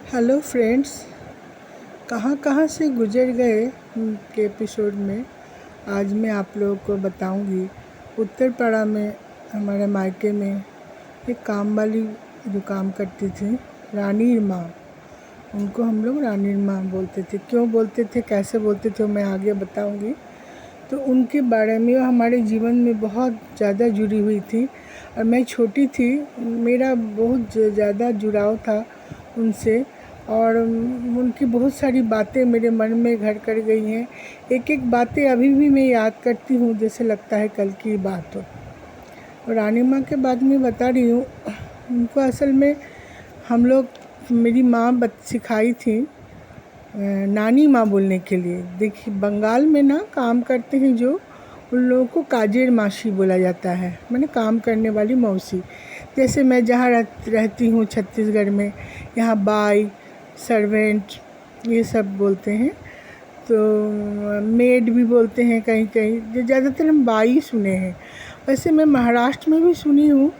Hello friends, कहाँ कहाँ से गुजर गए के एपिसोड में आज मैं आप लोगों को बताऊंगी। उत्तरपाड़ा में हमारे मायके में एक काम वाली जो काम करती थी, रानी माँ। उनको हम लोग रानी माँ बोलते थे। क्यों बोलते थे, कैसे बोलते थे, मैं आगे बताऊंगी। तो उनके बारे में हमारे जीवन में बहुत ज़्यादा जुड़ी हुई थी और मैं छोटी थी, मेरा बहुत ज़्यादा जुड़ाव था उनसे और उनकी बहुत सारी बातें मेरे मन में घर कर गई हैं। एक एक बातें अभी भी मैं याद करती हूँ, जैसे लगता है कल की बात हो। और रानी माँ के बाद में बता रही हूँ, उनको असल में हम लोग, मेरी माँ सिखाई थी नानी माँ बोलने के लिए। देखिए, बंगाल में ना काम करते हैं जो, उन लोगों को काजेर मासी बोला जाता है, मैंने काम करने वाली मौसी। जैसे मैं जहाँ रहती हूँ छत्तीसगढ़ में, यहाँ बाई, सर्वेंट, ये सब बोलते हैं। तो मेड भी बोलते हैं कहीं कहीं, जो ज़्यादातर हम बाई सुने हैं। वैसे मैं महाराष्ट्र में भी सुनी हूँ,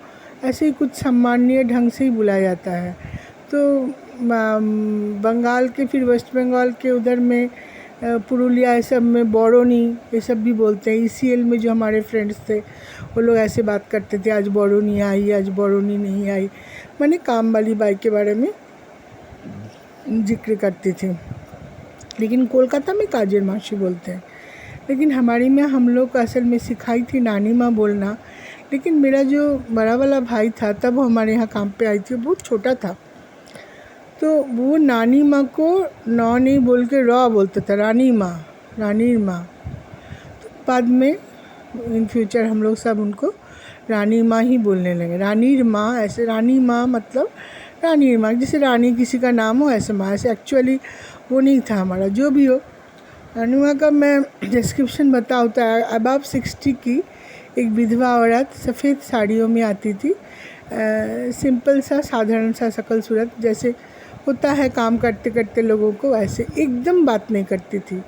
ऐसे ही कुछ सम्मानीय ढंग से ही बुलाया जाता है। तो बंगाल के, फिर वेस्ट बंगाल के उधर में पुरुलिया, ये सब में बोरोनी, ये सब भी बोलते हैं। ईसीएल में जो हमारे फ्रेंड्स थे वो लोग ऐसे बात करते थे, आज बोरोनी आई, आज बोरोनी नहीं आई। मैंने काम वाली बाई के बारे में जिक्र करती थी। लेकिन कोलकाता में काजर मासी बोलते हैं। लेकिन हमारी में हम लोग को असल में सिखाई थी नानी माँ बोलना। लेकिन मेरा जो बड़ा वाला भाई था, तब वो हमारे यहाँ काम पे आई थी, बहुत छोटा था। तो वो नानी माँ को नौ नहीं बोल के रॉ बोलता था, रानी माँ, रानी माँ। तो बाद में इन फ्यूचर हम लोग सब उनको रानी माँ ही बोलने लगे। रानी माँ, ऐसे रानी माँ मतलब रानी माँ, जैसे रानी किसी का नाम हो ऐसे माँ, ऐसे एक्चुअली वो नहीं था हमारा। जो भी हो, रानी माँ का मैं डिस्क्रिप्शन बताऊँ तो अबाव 60 की एक विधवा औरत सफ़ेद साड़ियों में आती थी। सिंपल सा, साधारण सा शकल सूरत, जैसे होता है काम करते करते लोगों को, वैसे एकदम बात नहीं करती थी।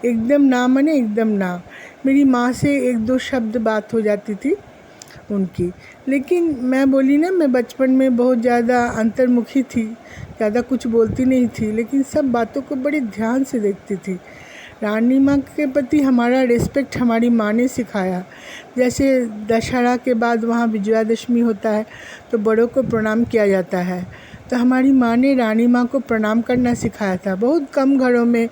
एकदम ना माने एकदम ना। मेरी माँ से एक दो शब्द बात हो जाती थी उनकी। लेकिन मैं बोली ना, मैं बचपन में बहुत ज़्यादा अंतर्मुखी थी, ज़्यादा कुछ बोलती नहीं थी, लेकिन सब बातों को बड़े ध्यान से देखती थी। रानी माँ के प्रति हमारा रिस्पेक्ट हमारी माँ ने सिखाया। जैसे दशहरा के बाद वहाँ विजयादशमी होता है तो बड़ों को प्रणाम किया जाता है, तो हमारी माँ ने रानी माँ को प्रणाम करना सिखाया था। बहुत कम घरों में,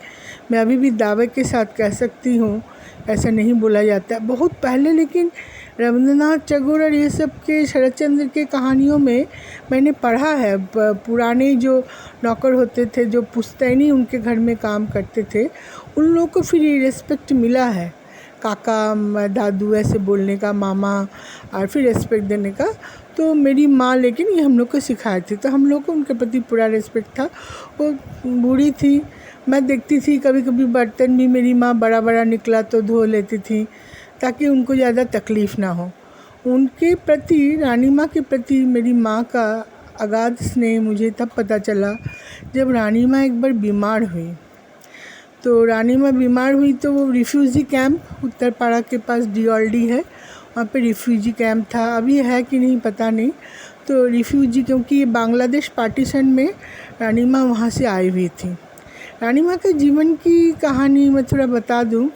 मैं अभी भी दावे के साथ कह सकती हूँ, ऐसा नहीं बोला जाता है, बहुत पहले। लेकिन रविंद्रनाथ टैगोर और ये सब के, शरद चंद्र के कहानियों में मैंने पढ़ा है। पुराने जो नौकर होते थे, जो पुश्तैनी उनके घर में काम करते थे, उन लोगों को फिर ये रिस्पेक्ट मिला है, काका दादू ऐसे बोलने का, मामा, और फिर रिस्पेक्ट देने का। तो मेरी माँ लेकिन ये हम लोग को सिखाई थी, तो हम लोग को उनके प्रति पूरा रिस्पेक्ट था। वो बूढ़ी थी, मैं देखती थी कभी कभी बर्तन भी मेरी माँ बड़ा बड़ा निकला तो धो लेती थी, ताकि उनको ज़्यादा तकलीफ़ ना हो। उनके प्रति, रानी माँ के प्रति मेरी माँ का अगाध स्नेह मुझे तब पता चला जब रानी माँ एक बार बीमार हुई। तो रानी माँ बीमार हुई तो वो रिफ्यूजी कैंप, उत्तरपाड़ा के पास डीओलडी है, वहाँ पे रिफ्यूजी कैंप था, अभी है कि नहीं पता नहीं। तो रिफ्यूजी, क्योंकि बांग्लादेश पार्टीशन में रानी माँ वहाँ से आई हुई थी। रानी माँ के जीवन की कहानी मैं थोड़ा बता दूँ।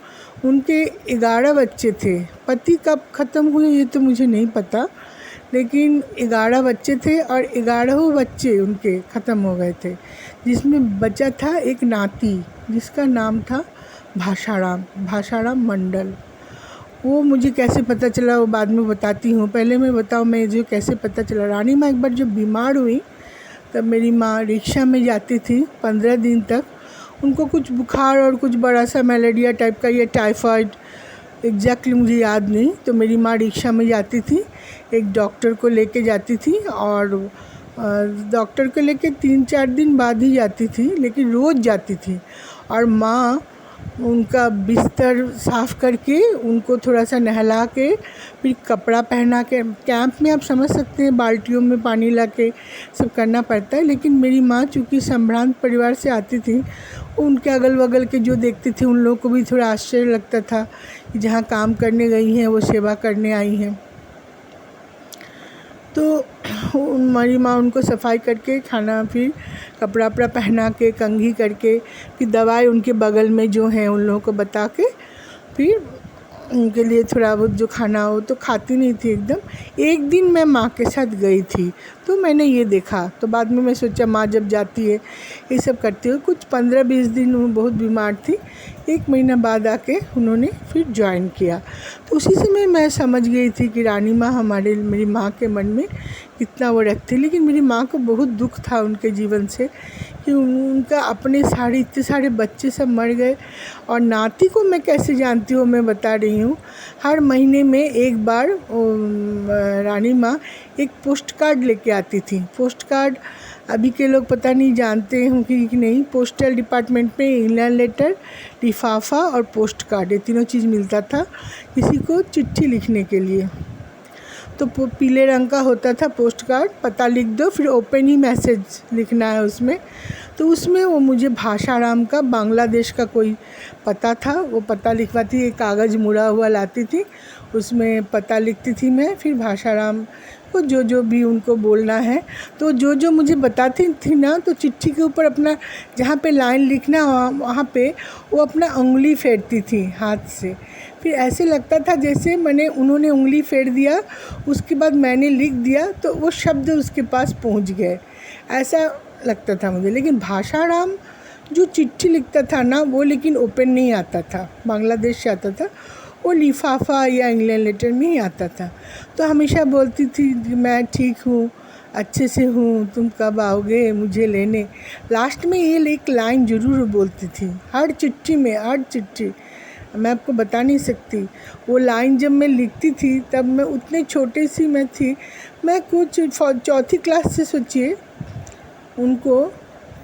उनके 11 बच्चे थे। पति कब ख़त्म हुए ये तो मुझे नहीं पता, लेकिन 11 बच्चे थे और 11 बच्चे उनके ख़त्म हो गए थे, जिसमें बचा था एक नाती जिसका नाम था भाषाराम मंडल। वो मुझे कैसे पता चला वो बाद में बताती हूँ। पहले मैं बताऊँ मैं जो कैसे पता चला। रानी माँ एक बार जब बीमार हुई तब मेरी माँ रिक्शा में जाती थी 15 दिन तक। उनको कुछ बुखार और कुछ बड़ा सा मलेरिया टाइप का, या टाइफाइड, एग्जैक्टली मुझे याद नहीं। तो मेरी माँ रिक्शा में जाती थी, एक डॉक्टर को लेके जाती थी, और डॉक्टर को लेके 3-4 दिन बाद ही जाती थी, लेकिन रोज़ जाती थी। और माँ उनका बिस्तर साफ़ करके, उनको थोड़ा सा नहला के, फिर कपड़ा पहना के, कैंप में आप समझ सकते हैं बाल्टियों में पानी ला के सब करना पड़ता है। लेकिन मेरी माँ चूँकि संभ्रांत परिवार से आती थी, उनके अगल बगल के जो देखते थे उन लोगों को भी थोड़ा आश्चर्य लगता था कि जहाँ काम करने गई हैं वो सेवा करने आई हैं। तो हमारी माँ उनको सफाई करके खाना, फिर कपड़ा वपड़ा पहना के, कंघी करके, फिर दवाई उनके बगल में जो हैं उन लोगों को बता के, फिर उनके लिए थोड़ा बहुत जो खाना हो, तो खाती नहीं थी एकदम। एक दिन मैं माँ के साथ गई थी तो मैंने ये देखा, तो बाद में मैं सोचा माँ जब जाती है ये सब करती हो। कुछ 15-20 दिन वो बहुत बीमार थी, 1 महीना बाद आके उन्होंने फिर ज्वाइन किया। तो उसी समय मैं समझ गई थी कि रानी माँ मेरी माँ के मन में कितना वो रखती। लेकिन मेरी माँ को बहुत दुख था उनके जीवन से कि उनका अपने इतने सारे बच्चे सब मर गए। और नाती को मैं कैसे जानती हूँ, मैं बता रही हूँ। हर महीने में एक बार रानी माँ एक पोस्ट कार्ड लेके आती थी। पोस्ट कार्ड अभी के लोग पता नहीं जानते हों कि नहीं। पोस्टल डिपार्टमेंट में इंग्लैंड लेटर, लिफाफा और पोस्ट कार्ड, ये तीनों चीज़ मिलता था किसी को चिट्ठी लिखने के लिए। तो पीले रंग का होता था पोस्ट कार्ड, पता लिख दो, फिर ओपन ही मैसेज लिखना है उसमें। तो उसमें वो मुझे भाषाराम का बांग्लादेश का कोई पता था, वो पता लिखवाती, एक कागज़ मुड़ा हुआ लाती थी, उसमें पता लिखती थी मैं। फिर भाषाराम को जो भी उनको बोलना है, तो जो मुझे बताती थी ना, तो चिट्ठी के ऊपर अपना जहाँ पे लाइन लिखना वहाँ पे वो अपना उंगली फेरती थी हाथ से। फिर ऐसे लगता था जैसे उन्होंने उंगली फेर दिया, उसके बाद मैंने लिख दिया तो वो शब्द उसके पास पहुँच गए, ऐसा लगता था मुझे। लेकिन भाषाराम जो चिट्ठी लिखता था ना, वो लेकिन ओपन नहीं आता था, बांग्लादेश से आता था, वो लिफाफा या इंग्लैंड लेटर में ही आता था। तो हमेशा बोलती थी मैं ठीक हूँ, अच्छे से हूँ, तुम कब आओगे मुझे लेने। लास्ट में ये एक लाइन ज़रूर बोलती थी हर चिट्ठी में, हर चिट्ठी, मैं आपको बता नहीं सकती। वो लाइन जब मैं लिखती थी तब मैं उतने छोटे सी मैं थी, मैं कुछ 4थी क्लास से सोचिए उनको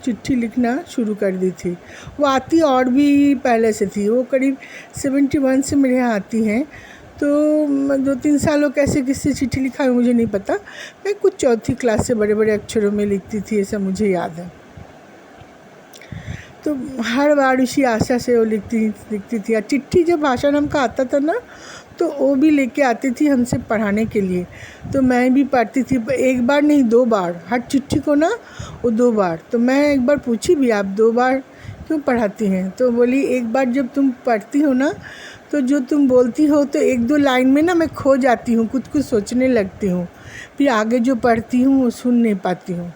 चिट्ठी लिखना शुरू कर दी थी। वो आती और भी पहले से थी, वो करीब 71 से मेरे यहाँ आती हैं। तो 2-3 सालों कैसे किससे चिट्ठी लिखा है मुझे नहीं पता। मैं कुछ 4थी क्लास से बड़े बड़े अक्षरों में लिखती थी, ऐसा मुझे याद है। तो हर बार इसी आशा से वो लिखती थी। और चिट्ठी जब भाषाराम का आता था ना, तो वो भी लेके आती थी हमसे पढ़ाने के लिए। तो मैं भी पढ़ती थी, एक बार नहीं 2 बार, हर चिट्ठी को ना वो 2 बार। तो मैं एक बार पूछी भी, आप 2 बार क्यों पढ़ाती हैं? तो बोली एक बार जब तुम पढ़ती हो ना, तो जो तुम बोलती हो तो 1-2 लाइन में ना मैं खो जाती हूँ, कुछ सोचने लगती हूँ, फिर आगे जो पढ़ती हूँ वो सुन नहीं पाती हूँ।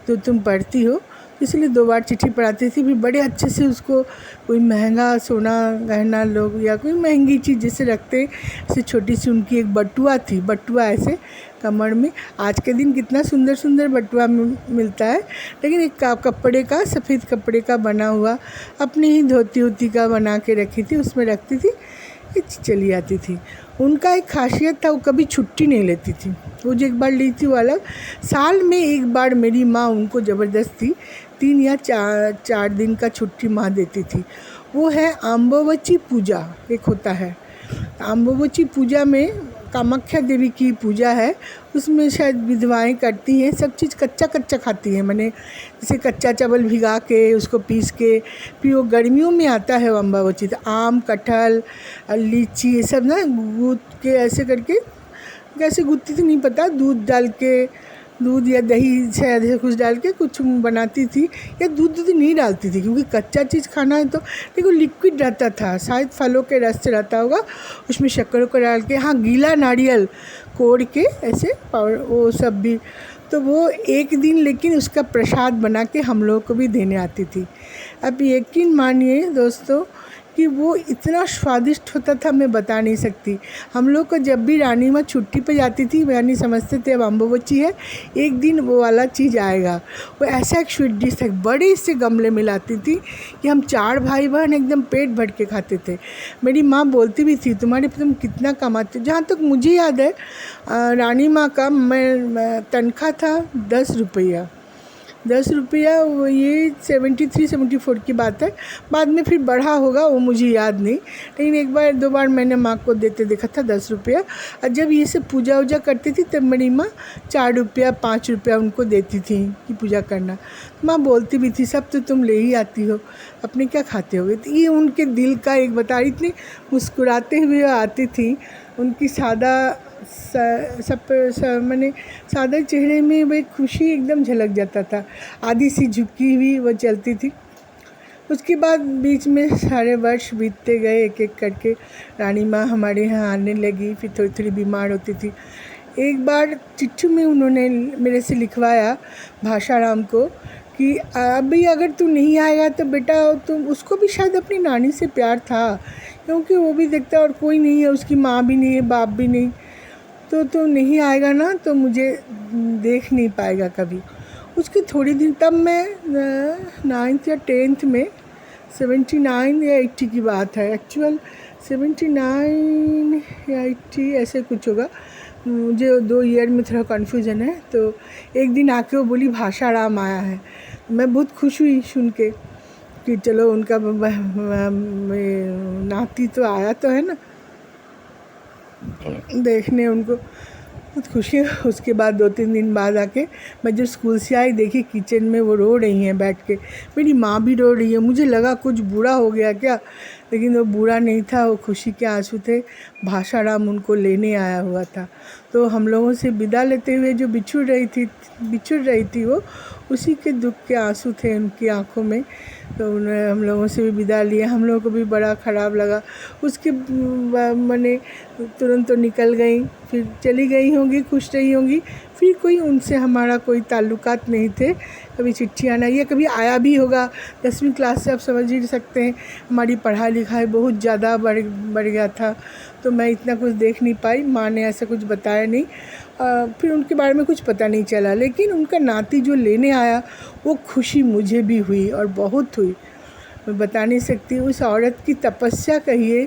तो तुम पढ़ती हो, इसलिए 2 बार चिट्ठी पढ़ाती थी। फिर बड़े अच्छे से उसको कोई महंगा सोना गहना लोग या कोई महंगी चीज़ जैसे रखते, ऐसे छोटी सी उनकी एक बटुआ थी, बटुआ ऐसे कमर में। आज के दिन कितना सुंदर सुंदर बटुआ मिलता है, लेकिन एक कपड़े का, सफ़ेद कपड़े का बना हुआ, अपनी ही धोती का बना के रखी थी, उसमें रखती थी, चली आती थी। उनका एक खासियत था, वो कभी छुट्टी नहीं लेती थी। वो जो एक बार ली थी वो अलग, साल में एक बार मेरी माँ उनको ज़बरदस्ती 3 या 4 दिन का छुट्टी माँ देती थी। वो है अम्बुबाची पूजा, एक होता है अम्बुबाची पूजा में कामाख्या देवी की पूजा है, उसमें शायद विधवाएं करती हैं, सब चीज़ कच्चा खाती हैं, मैंने जैसे कच्चा चावल भिगा के उसको पीस के, फिर वो गर्मियों में आता है वो अम्बुबाची। तो आम, कटहल, लीची, ये सब ना गूँथ के ऐसे करके, कैसे गूँथती थी नहीं पता, दूध डाल के, दूध या दही शायद ऐसे कुछ डाल के कुछ बनाती थी, या दूध नहीं डालती थी क्योंकि कच्चा चीज़ खाना है। तो देखो लिक्विड रहता था, शायद फलों के रस से रहता होगा, उसमें शक्कर को डाल के, हाँ गीला नारियल कोड़ के ऐसे पाउडर, वो सब भी। तो वो एक दिन लेकिन उसका प्रसाद बना के हम लोगों को भी देने आती थी। अब यकीन मानिए दोस्तों कि वो इतना स्वादिष्ट होता था, मैं बता नहीं सकती। हम लोग को जब भी रानी माँ छुट्टी पे जाती थी, यानी समझते थे अब अम्बुबाची है, एक दिन वो वाला चीज़ आएगा। वो ऐसा एक स्वीट डिश था, बड़े से गमले में लाती थी कि हम 4 भाई बहन एकदम पेट भर के खाते थे। मेरी माँ बोलती भी थी तुम कितना कमाते हो। जहाँ तक मुझे याद है रानी माँ का मैं तनख्वाह था 10 रुपया, 10 रुपया। वो ये 73-74 की बात है, बाद में फिर बढ़ा होगा वो मुझे याद नहीं, लेकिन एक बार 2 बार मैंने माँ को देते देखा था 10 रुपया। और जब ये सब पूजा वूजा करती थी तब मेरी माँ 4 रुपया 5 रुपया उनको देती थी कि पूजा करना। माँ बोलती भी थी सब तो तुम ले ही आती हो, अपने क्या खाते होगे। तो ये उनके दिल का एक बता रही थी, मुस्कुराते हुए आती थी, उनकी सादा मैंने सादा चेहरे में वो एक खुशी एकदम झलक जाता था, आधी सी झुकी हुई वो चलती थी। उसके बाद बीच में सारे वर्ष बीतते गए, एक एक करके रानी माँ हमारे यहाँ आने लगी, फिर थोड़ी थोड़ी बीमार होती थी। एक बार चिट्ठी में उन्होंने मेरे से लिखवाया भाषाराम को कि अभी अगर तू नहीं आएगा तो बेटा, तुम उसको भी शायद अपनी नानी से प्यार था, क्योंकि वो भी देखता और कोई नहीं है, उसकी माँ भी नहीं है, बाप भी नहीं, तो तू नहीं आएगा ना तो मुझे देख नहीं पाएगा कभी। उसके थोड़ी दिन, तब मैं 9th या 10th में, 79 या 80 की बात है, एक्चुअल 79 या 80 ऐसे कुछ होगा, मुझे 2 ईयर में थोड़ा कन्फ्यूज़न है। तो एक दिन आके वो बोली भाषाराम आया है। मैं बहुत खुश हुई सुन के कि चलो उनका नाती तो आया तो है ना, देखने उनको बहुत खुशी है। उसके बाद 2-3 दिन बाद आके मैं जब स्कूल से आई, देखी किचन में वो रो रही हैं बैठ के, मेरी माँ भी रो रही है। मुझे लगा कुछ बुरा हो गया क्या, लेकिन वो बुरा नहीं था, वो खुशी के आंसू थे। भाषाराम उनको लेने आया हुआ था। तो हम लोगों से विदा लेते हुए जो बिछुड़ रही थी वो, उसी के दुख के आंसू थे उनकी आँखों में। तो उन्होंने हम लोगों से भी विदा लिया, हम लोगों को भी बड़ा ख़राब लगा। उसके मैंने तुरंत तो निकल गई, फिर चली गई होंगी, खुश रही होंगी, फिर कोई उनसे हमारा कोई ताल्लुकात नहीं थे। कभी चिट्ठियाँ ना, या कभी आया भी होगा। 10वीं क्लास से आप समझ ही सकते हैं, हमारी पढ़ाई लिखाई बहुत ज़्यादा बढ़ गया था, तो मैं इतना कुछ देख नहीं पाई। माँ ने ऐसा कुछ बताया नहीं, फिर उनके बारे में कुछ पता नहीं चला। लेकिन उनका नाती जो लेने आया, वो खुशी मुझे भी हुई और बहुत हुई, मैं बता नहीं सकती। उस औरत की तपस्या कहिए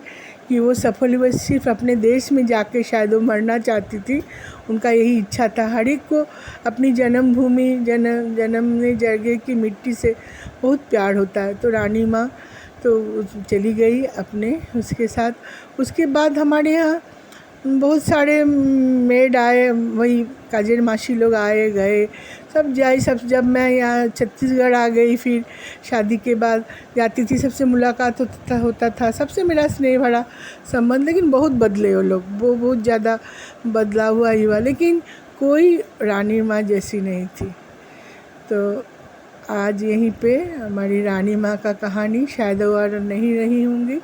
कि वो सफल हुई, सिर्फ अपने देश में जाके शायद वो मरना चाहती थी, उनका यही इच्छा था। हर एक को अपनी जन्मभूमि, जन्मने जगह की मिट्टी से बहुत प्यार होता है। तो रानी माँ तो चली गई अपने उसके साथ। उसके बाद हमारे यहाँ बहुत सारे मेड आए, वही काजल मासी लोग आए गए, सब जाई। सब जब मैं यहाँ छत्तीसगढ़ आ गई, फिर शादी के बाद जाती थी, सबसे मुलाकात होता था, सबसे मेरा स्नेह भरा संबंध। लेकिन बहुत बदले वो लोग, वो बहुत ज़्यादा बदला हुआ युवा, लेकिन कोई रानी माँ जैसी नहीं थी। तो आज यहीं पे हमारी रानी माँ का कहानी, शायद वो और नहीं रही होंगी,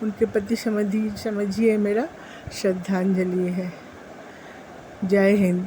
उनके प्रति समझिए मेरा श्रद्धांजलि है। जय हिंद।